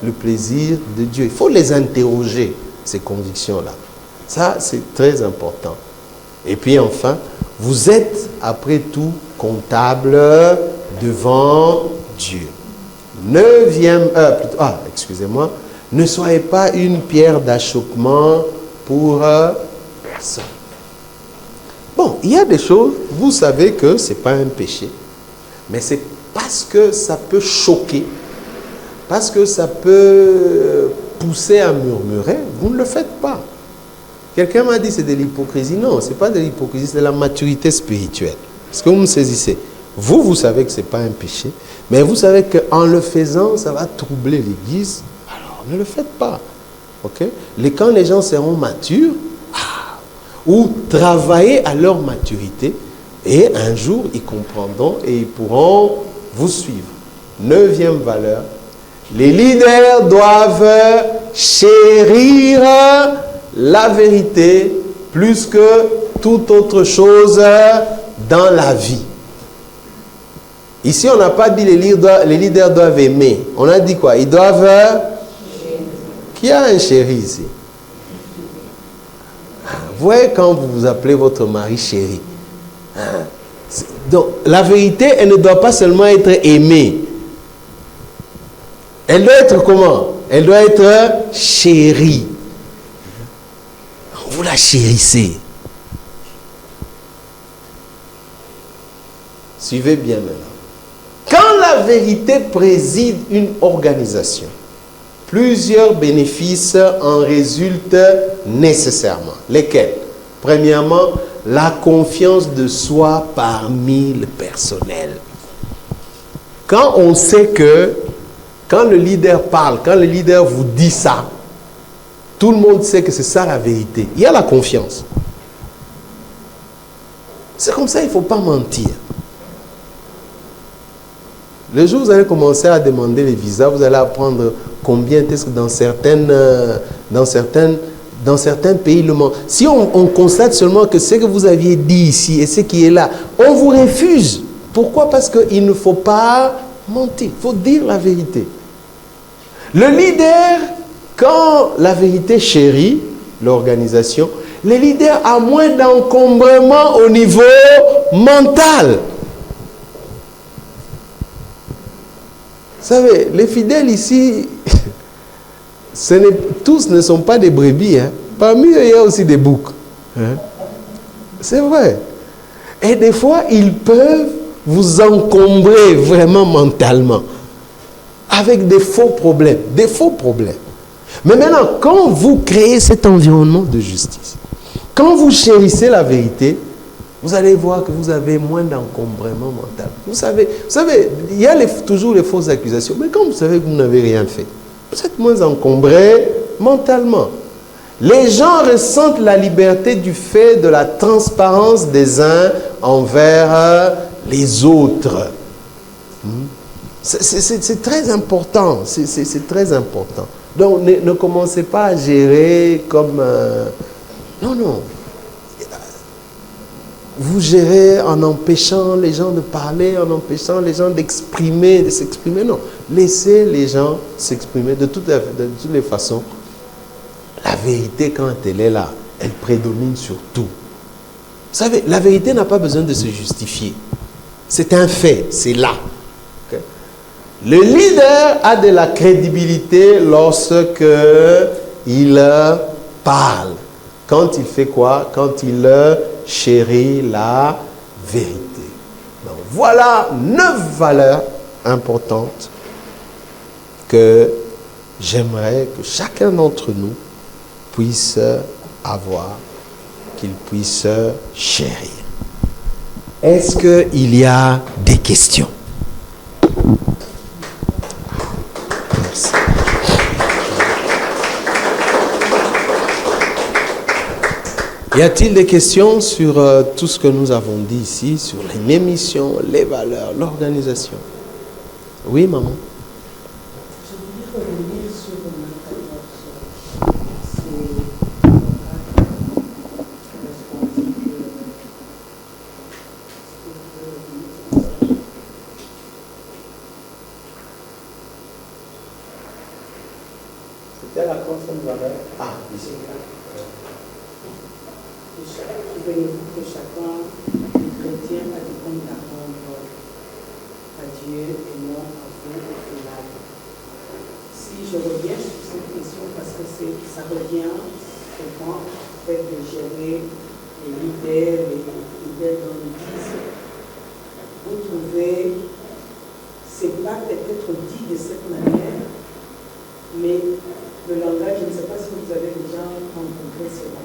Speaker 1: le plaisir de Dieu? Il faut les interroger, ces convictions-là. Ça, c'est très important. Et puis enfin, vous êtes, après tout, comptable devant Dieu. 9e... excusez-moi. Ne soyez pas une pierre d'achoppement pour personne. Bon, il y a des choses, vous savez que ce n'est pas un péché, mais c'est parce que ça peut choquer, parce que ça peut pousser à murmurer, vous ne le faites pas. Quelqu'un m'a dit c'est de l'hypocrisie. Non, ce n'est pas de l'hypocrisie, c'est de la maturité spirituelle. Est-ce que vous me saisissez? Vous savez que ce n'est pas un péché, mais vous savez qu'en le faisant, ça va troubler l'Église, alors ne le faites pas. Okay? Quand les gens seront matures, ou travailler à leur maturité, et un jour, ils comprendront et ils pourront vous suivre. 9e valeur, les leaders doivent chérir la vérité plus que toute autre chose dans la vie. Ici, on n'a pas dit les leaders doivent aimer. On a dit quoi? Ils doivent... Qui a un chéri ici? Vous voyez quand vous vous appelez votre mari chéri. Donc, la vérité, elle ne doit pas seulement être aimée. Elle doit être comment? Elle doit être chérie. Vous la chérissez. Suivez bien maintenant. Quand la vérité préside une organisation, plusieurs bénéfices en résultent nécessairement. Lesquels? Premièrement, la confiance de soi parmi le personnel. Quand on sait que, quand le leader parle, quand le leader vous dit ça, tout le monde sait que c'est ça la vérité. Il y a la confiance. C'est comme ça, il ne faut pas mentir. Le jour où vous allez commencer à demander les visas, vous allez apprendre combien est-ce que dans certains pays, le monde. Si on constate seulement que ce que vous aviez dit ici et ce qui est là, on vous refuse. Pourquoi? Parce qu'il ne faut pas mentir. Il faut dire la vérité. Le leader, quand la vérité chérit l'organisation, le leader a moins d'encombrement au niveau mental. Vous savez, les fidèles ici, tous ne sont pas des brebis. Hein. Parmi eux, il y a aussi des boucs. Hein. C'est vrai. Et des fois, ils peuvent vous encombrer vraiment mentalement. Avec des faux problèmes. Des faux problèmes. Mais maintenant, quand vous créez cet environnement de justice, quand vous chérissez la vérité, vous allez voir que vous avez moins d'encombrement mental. Vous savez, il y a toujours les fausses accusations. Mais quand vous savez que vous n'avez rien fait, vous êtes moins encombré mentalement. Les gens ressentent la liberté du fait de la transparence des uns envers les autres. C'est très important. C'est très important. Donc, ne commencez pas à gérer comme... non. Vous gérez en empêchant les gens de parler, en empêchant les gens d'exprimer, de s'exprimer. Non. Laissez les gens s'exprimer de toutes les façons. La vérité, quand elle est là, elle prédomine sur tout. Vous savez, la vérité n'a pas besoin de se justifier. C'est un fait, c'est là. Okay? Le leader a de la crédibilité lorsque il parle. Quand il fait quoi? Quand il chérit la vérité. Donc, voilà 9 valeurs importantes que j'aimerais que chacun d'entre nous puisse avoir, qu'il puisse chérir. Est-ce qu'il y a des questions? Merci. Y a-t-il des questions sur tout ce que nous avons dit ici, sur les missions, les valeurs, l'organisation? Oui, maman?
Speaker 2: Je voulais revenir sur le 14.
Speaker 1: C'était la constante valeur. Ah, ici.
Speaker 2: Que chacun des chrétiens a des comptes à rendre à Dieu et non à vous au final. Si je reviens sur cette question, parce que ça revient souvent au fait de gérer les leaders dans l'Église, vous trouvez, c'est pas peut-être dit de cette manière, mais le langage, je ne sais pas si vous avez déjà rencontré cela.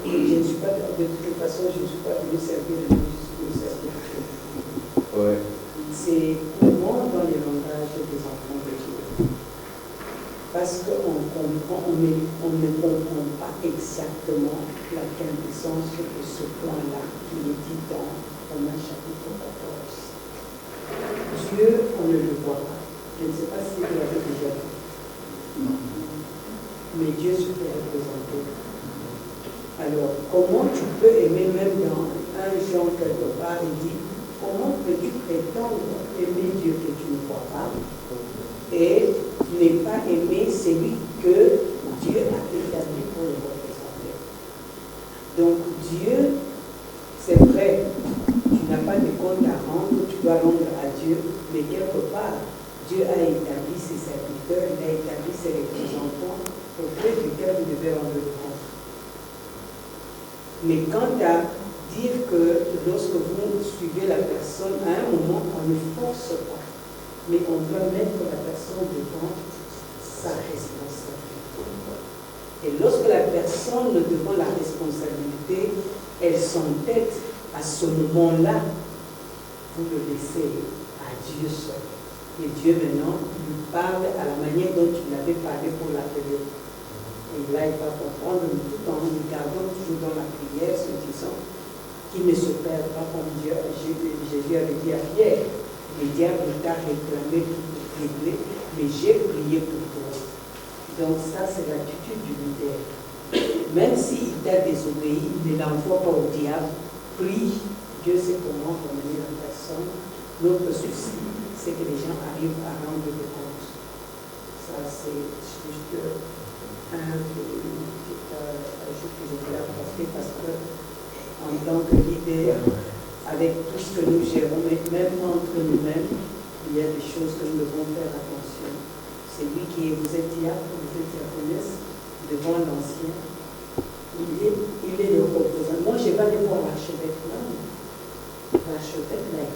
Speaker 2: Je ne suis pas, de toute façon, je ne suis pas venu servir de Dieu, je suis venu servir de Dieu.
Speaker 1: Ouais.
Speaker 2: C'est courant dans les langages des enfants de Dieu. Parce qu'on ne comprend pas exactement la quintessence de ce point-là qui est dit dans Romains chapitre 14. Dieu, on ne le voit pas. Je ne sais pas si vous l'avez déjà vu. Mais Dieu se fait représenter. Alors, comment tu peux aimer, même dans un Jean quelque part, il dit, comment peux-tu prétendre aimer Dieu que tu ne vois pas et ne pas aimer celui que Dieu a établi pour le représenter? Donc Dieu, c'est vrai, tu n'as pas de compte à rendre, tu dois rendre à Dieu, mais quelque part, Dieu a établi ses serviteurs, il a établi ses représentants auprès duquel vous devez rendre compte. Mais quant à dire que lorsque vous suivez la personne, à un moment, on ne force pas, mais on doit mettre la personne devant sa responsabilité. Et lorsque la personne devant la responsabilité, elle s'entête à ce moment-là, vous le laissez à Dieu seul. Et Dieu maintenant lui parle à la manière dont il avait parlé pour l'appeler. Et là, il va comprendre tout en nous gardant toujours dans la prière, se disant qu'il ne se perd pas comme Dieu. Jésus avait dit à Pierre, le diable t'a réclamé pour te régler, mais j'ai prié pour toi. Donc ça, c'est l'attitude du leader. Même s'il t'a désobéi, ne l'envoie pas au diable, prie, Dieu sait comment ramener la personne. Notre souci, c'est que les gens arrivent à rendre des comptes. Ça, c'est juste un petit ajout que je voulais apporter parce que, en tant que leader, avec tout ce que nous gérons, mais même entre nous-mêmes, il y a des choses que nous devons faire attention. C'est lui qui est, vous êtes diacre, vous êtes diaconesse, devant l'ancien. Il est le représentant. Moi, je vais aller voir l'archevêque là. L'archevêque là.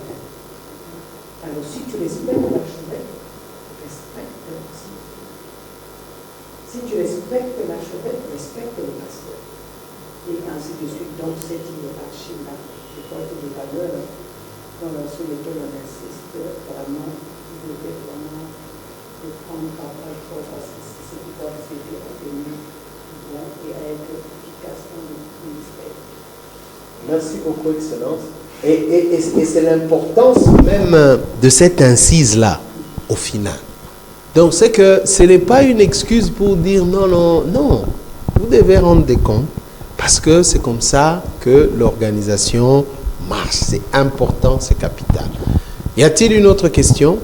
Speaker 2: Alors, si tu respectes l'archevêque, respecte aussi. Si tu respectes l'archevêque, respecte le pasteur. Et ainsi de suite. Donc, cette hiérarchie-là, je crois que les valeurs sur lesquelles on insiste, vraiment, vous devez vraiment le prendre par rapport à ce qui doit vous aider à tenir bon et à être efficace dans le ministère.
Speaker 1: Merci beaucoup, Excellence. Et c'est l'importance même de cette incise-là, au final. Donc, c'est que ce n'est pas une excuse pour dire non, non, non. Vous devez rendre des comptes parce que c'est comme ça que l'organisation marche. C'est important, c'est capital. Y a-t-il une autre question?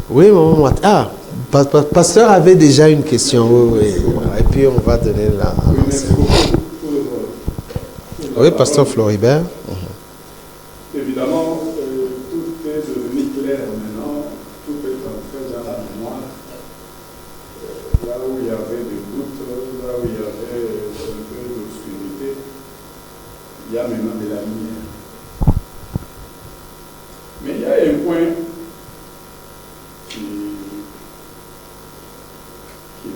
Speaker 1: Oui, maman. Ah, pasteur avait déjà une question. Oui, oui. Et puis, on va donner la... Oui, pasteur Floribert.
Speaker 3: Évidemment, tout est devenu clair maintenant, tout est entré dans la mémoire. Là où il y avait des doutes, là où il y avait un peu d'obscurité, il y a maintenant de la lumière. Mais il y a un point qui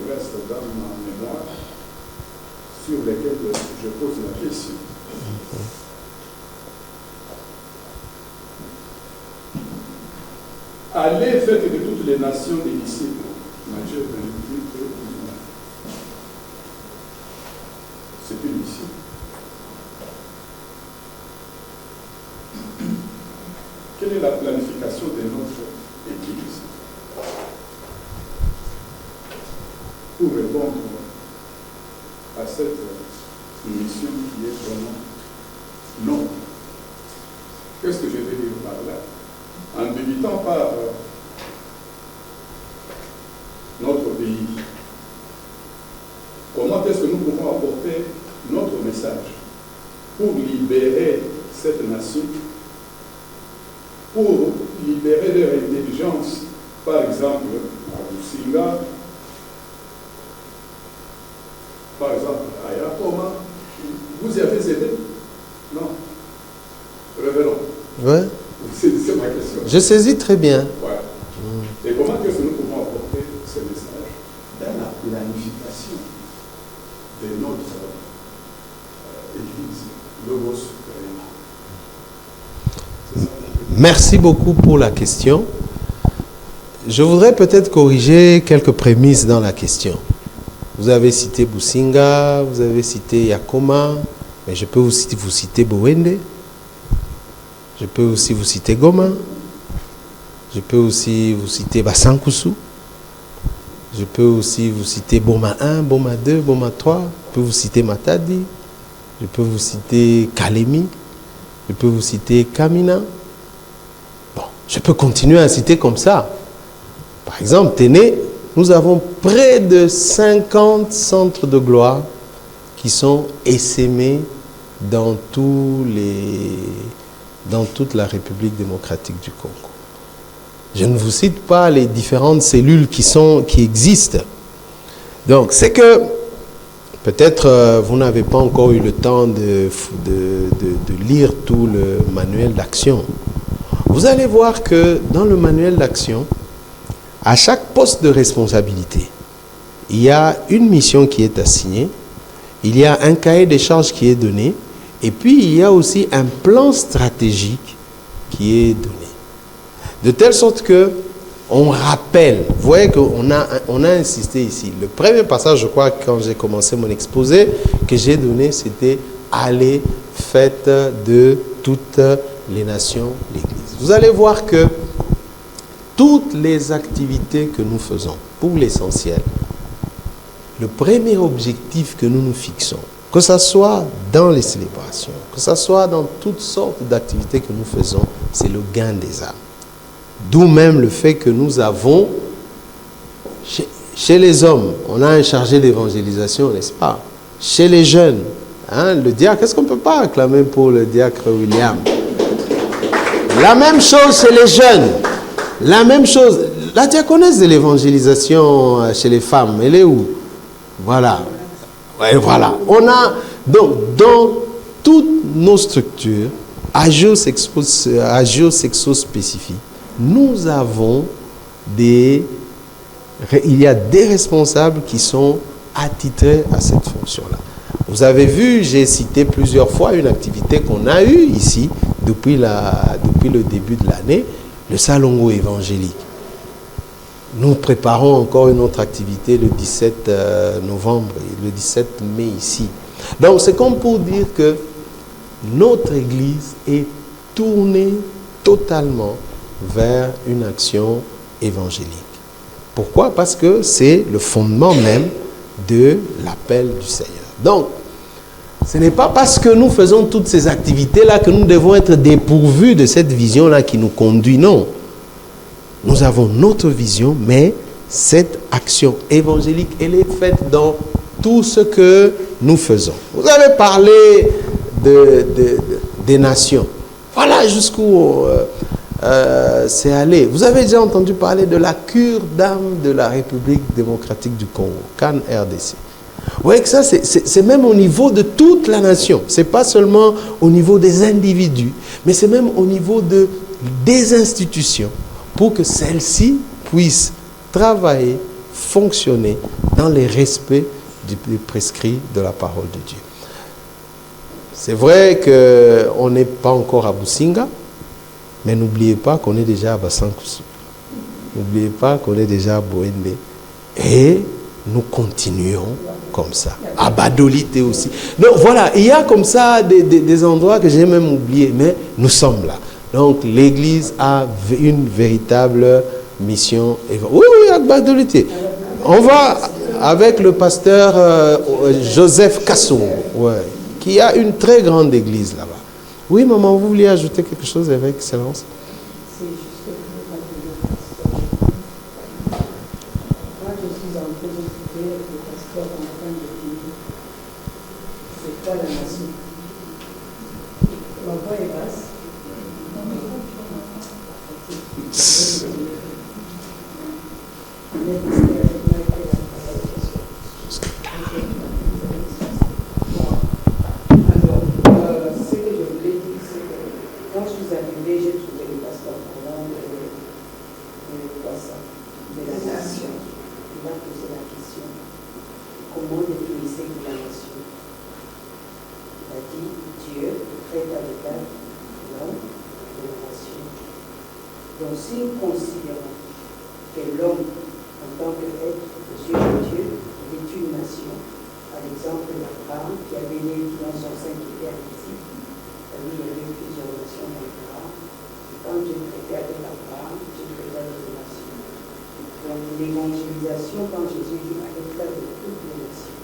Speaker 3: reste dans ma mémoire, sur lequel je pose la question. Allez, faites de toutes les nations des disciples. Matthieu 28, 19. C'est une mission. Quelle est la planification de notre Église pour répondre à cette mission qui est vraiment non? Qu'est-ce que je veux dire par là? En débutant par notre pays, comment est-ce que nous pouvons apporter notre message pour libérer cette nation, pour libérer leur intelligence, par exemple à Businga, par exemple à Yakoma? Vous y avez aidé? Non. Révérend.
Speaker 1: Oui.
Speaker 3: C'est ma question.
Speaker 1: Je saisis très bien.
Speaker 3: Voilà. Et comment est-ce que nous pouvons apporter ce message dans la planification de notre Église, Logos Suprême?
Speaker 1: Merci beaucoup pour la question. Je voudrais peut-être corriger quelques prémices dans la question. Vous avez cité Businga, vous avez cité Yakoma, mais je peux aussi vous citer Bowende. Je peux aussi vous citer Goma. Je peux aussi vous citer Basankusu. Je peux aussi vous citer Boma 1, Boma 2, Boma 3. Je peux vous citer Matadi. Je peux vous citer Kalemi. Je peux vous citer Kamina. Je peux continuer à citer comme ça. Par exemple, Téné, nous avons près de 50 centres de gloire qui sont essaimés dans toute la République démocratique du Congo. Je ne vous cite pas les différentes cellules qui existent. Donc, c'est que peut-être vous n'avez pas encore eu le temps de lire tout le manuel d'action. Vous allez voir que dans le manuel d'action, à chaque poste de responsabilité, il y a une mission qui est assignée, il y a un cahier des charges qui est donné, et puis il y a aussi un plan stratégique qui est donné. De telle sorte que on rappelle, vous voyez qu'on a insisté ici. Le premier passage, je crois, quand j'ai commencé mon exposé, que j'ai donné, c'était « Allez, faites de toutes les nations l'Église ». Vous allez voir que toutes les activités que nous faisons, pour l'essentiel, le premier objectif que nous nous fixons, que ce soit dans les célébrations, que ce soit dans toutes sortes d'activités que nous faisons, c'est le gain des âmes. D'où même le fait que nous avons, chez les hommes, on a un chargé d'évangélisation, n'est-ce pas? Chez les jeunes, le diacre, est-ce qu'on ne peut pas acclamer pour le diacre William? La même chose chez les jeunes, la même chose. La diaconesse de l'évangélisation chez les femmes, elle est où? Voilà. Ouais, voilà. On a, donc, dans toutes nos structures, agio-sexo-spécifiques, nous avons il y a des responsables qui sont attitrés à cette fonction-là. Vous avez vu, j'ai cité plusieurs fois une activité qu'on a eue ici depuis le début de l'année, le salongo évangélique. Nous préparons encore une autre activité le 17 novembre et le 17 mai ici. Donc c'est comme pour dire que notre Église est tournée totalement vers une action évangélique. Pourquoi? Parce que c'est le fondement même de l'appel du Seigneur. Donc, ce n'est pas parce que nous faisons toutes ces activités-là que nous devons être dépourvus de cette vision-là qui nous conduit. Non. Nous avons notre vision, mais cette action évangélique, elle est faite dans tout ce que nous faisons. Vous avez parlé des nations. Voilà jusqu'où c'est allé. Vous avez déjà entendu parler de la cure d'âme de la République démocratique du Congo, CAN RDC. Vous voyez que ça, c'est même au niveau de toute la nation. Ce n'est pas seulement au niveau des individus, mais c'est même au niveau des institutions, pour que celles-ci puissent travailler, fonctionner dans les respects des prescrits de la parole de Dieu. C'est vrai qu'on n'est pas encore à Businga, mais n'oubliez pas qu'on est déjà à Bassankusu. N'oubliez pas qu'on est déjà à Boende. Et nous continuons comme ça. À Badolite aussi. Donc voilà, il y a comme ça des endroits que j'ai même oubliés, mais nous sommes là. Donc l'Église a une véritable mission. Oui, à Badolite. On va avec le pasteur Joseph Kassou, qui a une très grande église là-bas. Oui, maman, vous vouliez ajouter quelque chose avec excellence?
Speaker 2: C'est juste moi, je suis en train d'écouter le pasteur en train de dire c'est quoi la nation? Ma voix est basse. Donc, si nous considérons que l'homme, en tant qu'être aux yeux de Dieu, est une nation, par exemple l'Abraham, qui a béni dans son sein qui était invisible, il y avait plusieurs nations d'Abraham. Et quand Dieu traitait avec Abraham, Dieu traitait avec les nations. Donc, l'évangélisation, quand Jésus dit, va être faite de toutes les nations.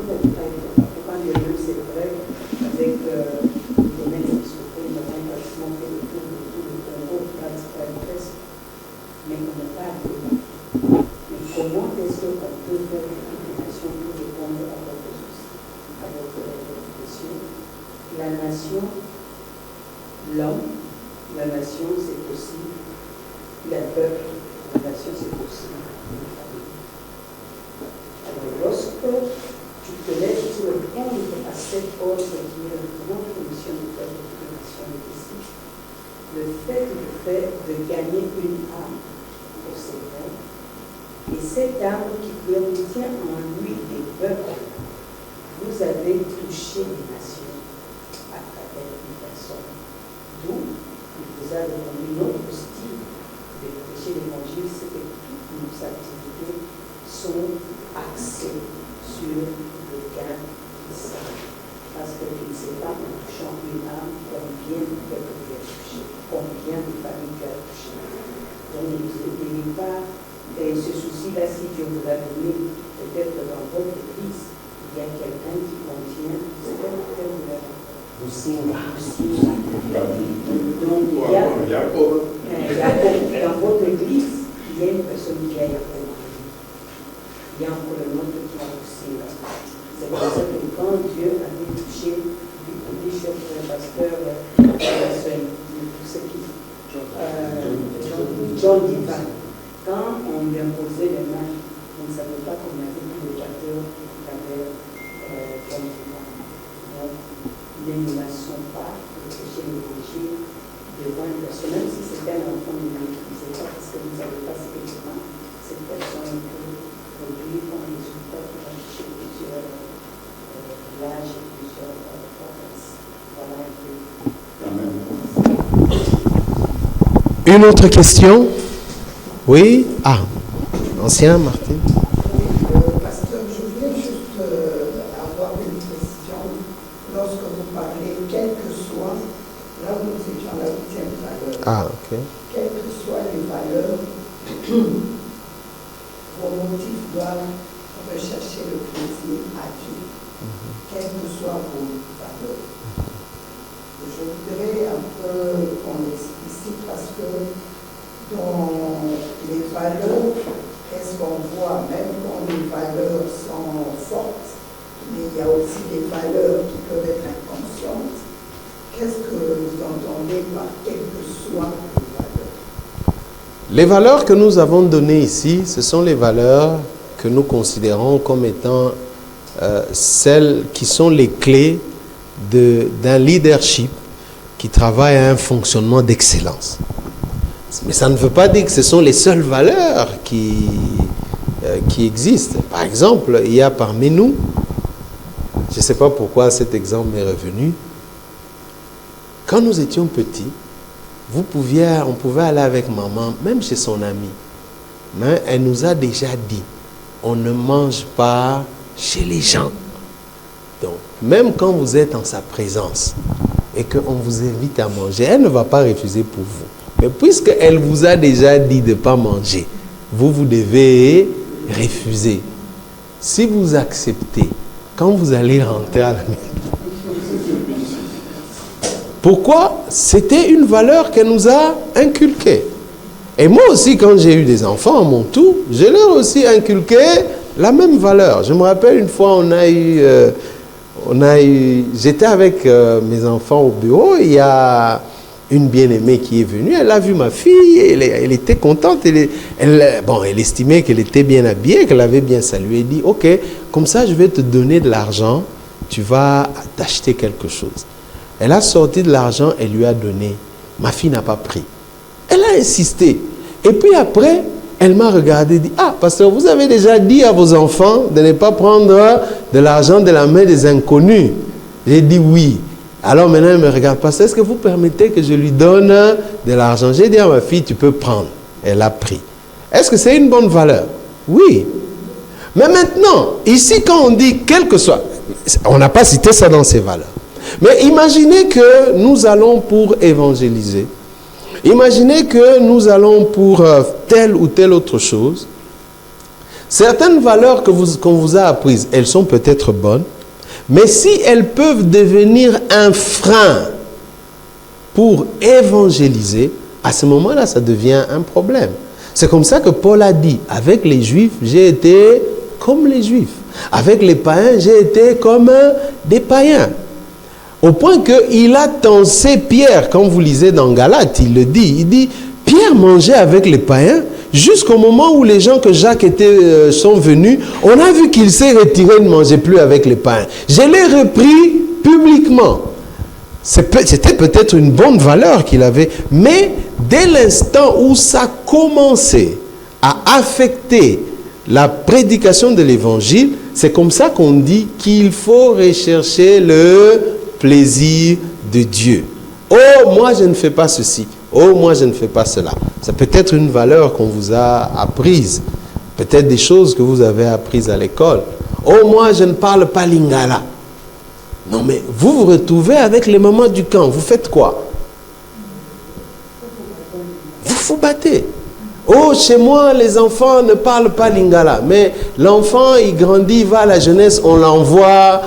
Speaker 2: Vous n'avez pas été capable. Quand Dieu veut, c'est vrai, avec les mêmes qui sont faits, nous avons pratiquement fait le tour de tout le Congo, mais on n'a pas de loi. Mais comment est-ce qu'on peut faire une nation pour répondre à votre souci, à votre question? La nation, l'homme, la nation c'est aussi le peuple, la nation c'est aussi une famille. Alors lorsque tu te lèves pour répondre à cet ordre qui est notre mission de faire une nation ici, le fait de gagner une âme au Seigneur, et cette âme qui contient en lui des peuples, vous avez touché les nations à travers une personne. D'où il vous a donné notre style de prêcher l'évangile, c'est que toutes nos activités sont axées sur le gain du salut. Parce que tu ne sais pas, en touchant une âme, combien de peuples tu as touché, combien de familles tu as touché. Donc, n'ayez pas ce souci-là, si Dieu vous l'a donné, peut-être dans votre église, il y a quelqu'un qui contient, c'est peut-être vous l'avez. Donc, il y a, dans votre église, il y a une personne qui a Jacob. Il y a encore un autre qui a aussi. C'est pour ça que quand Dieu avait touché le bishop, le pasteur, John Divan, quand on lui a posé les mains, on ne savait pas qu'on avait vu le pasteur qui avait John Divan. Donc, ne nous laissons pas de prêcher l'évangile devant une personne, même si c'était un enfant de l'église, parce que vous ne savez pas spécifiquement cette personne peut produire comme résultat qui va toucher plusieurs villages et plusieurs provinces. Voilà un peu.
Speaker 1: Une autre question? Oui? Ah, ancien Martin.
Speaker 4: Pasteur, je voulais juste avoir une question. Lorsque vous parlez, quel que soit, là où nous étions la 8e valeur, quelles que soient les valeurs, vos motifs doivent rechercher le plaisir à Dieu, quelles que soient vos valeurs. Je voudrais un peu qu'on explicite parce que dans les valeurs, qu'est-ce qu'on voit, même quand les valeurs sont fortes, mais il y a aussi des valeurs qui peuvent être inconscientes. Qu'est-ce que vous entendez par quelles que soient les valeurs?
Speaker 1: Les valeurs que nous avons données ici, ce sont les valeurs que nous considérons comme étant celles qui sont les clés d'un leadership qui travaille à un fonctionnement d'excellence. Mais ça ne veut pas dire que ce sont les seules valeurs qui existent. Par exemple, il y a parmi nous, je ne sais pas pourquoi cet exemple m'est revenu, quand nous étions petits, on pouvait aller avec maman, même chez son amie. Mais elle nous a déjà dit, on ne mange pas chez les gens. Donc, même quand vous êtes en sa présence et qu'on vous invite à manger, elle ne va pas refuser pour vous. Mais puisqu'elle vous a déjà dit de ne pas manger, vous devez refuser. Si vous acceptez, quand vous allez rentrer à la maison, pourquoi? C'était une valeur qu'elle nous a inculquée. Et moi aussi, quand j'ai eu des enfants à mon tour, je leur ai aussi inculqué la même valeur. Je me rappelle une fois, j'étais avec mes enfants au bureau, il y a une bien-aimée qui est venue, elle a vu ma fille, elle était contente, elle estimait qu'elle était bien habillée, qu'elle avait bien salué, elle dit, ok, comme ça je vais te donner de l'argent, tu vas t'acheter quelque chose. Elle a sorti de l'argent, elle lui a donné. Ma fille n'a pas pris. Elle a insisté. Et puis après, elle m'a regardé et dit, ah, pasteur, vous avez déjà dit à vos enfants de ne pas prendre de l'argent de la main des inconnus. J'ai dit oui. Alors maintenant, elle me regarde, pasteur, est-ce que vous permettez que je lui donne de l'argent? J'ai dit à ma fille, tu peux prendre. Elle a pris. Est-ce que c'est une bonne valeur? Oui. Mais maintenant, ici, quand on dit quel que soit, on n'a pas cité ça dans ces valeurs. Mais imaginez que nous allons pour évangéliser. Imaginez que nous allons pour telle ou telle autre chose. Certaines valeurs qu'on vous a apprises, elles sont peut-être bonnes, mais si elles peuvent devenir un frein pour évangéliser, à ce moment-là, ça devient un problème. C'est comme ça que Paul a dit, avec les Juifs, j'ai été comme les Juifs. Avec les païens, j'ai été comme des païens. Au point qu'il a tensé Pierre, quand vous lisez dans Galates, il le dit. Il dit, Pierre mangeait avec les païens jusqu'au moment où les gens que Jacques sont venus, on a vu qu'il s'est retiré, ne mangeait plus avec les païens. Je l'ai repris publiquement. C'était peut-être une bonne valeur qu'il avait, mais dès l'instant où ça commençait à affecter la prédication de l'évangile, c'est comme ça qu'on dit qu'il faut rechercher le plaisir de Dieu. Oh, moi je ne fais pas ceci. Oh, moi je ne fais pas cela. C'est peut-être une valeur qu'on vous a apprise. Peut-être des choses que vous avez apprises à l'école. Oh, moi je ne parle pas lingala. Non, mais vous vous retrouvez avec les mamans du camp. Vous faites quoi? Vous vous battez. Oh, chez moi, les enfants ne parlent pas lingala. Mais l'enfant, il grandit, il va à la jeunesse, on l'envoie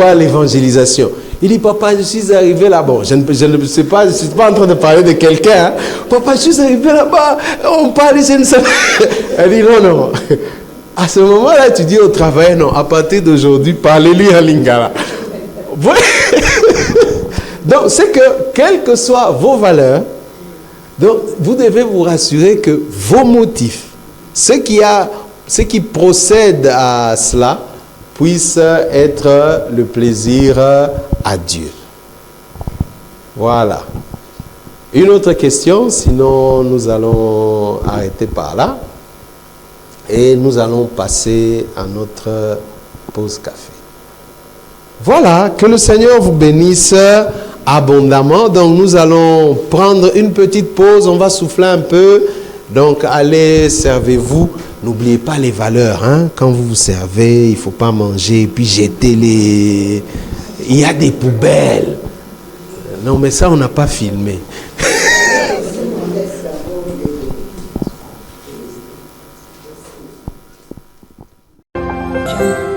Speaker 1: à l'évangélisation. Il dit, papa, je suis arrivé là-bas. Bon, je ne sais pas, je ne suis pas en train de parler de quelqu'un. Hein. Papa, je suis arrivé là-bas, on parle, je ne sais pas. Elle dit, non, non. À ce moment-là, tu dis au travail, non, à partir d'aujourd'hui, parlez-lui en lingala. Donc, c'est que, quelles que soient vos valeurs, donc, vous devez vous rassurer que vos motifs, ce qui procède à cela, puisse être le plaisir à Dieu. Voilà. Une autre question, sinon nous allons arrêter par là. Et nous allons passer à notre pause café. Voilà, que le Seigneur vous bénisse abondamment. Donc nous allons prendre une petite pause, on va souffler un peu. Donc allez, servez-vous. N'oubliez pas les valeurs. Hein? Quand vous vous servez, il ne faut pas manger et puis jeter les... Il y a des poubelles. Non, mais ça, on n'a pas filmé.
Speaker 4: Thank you.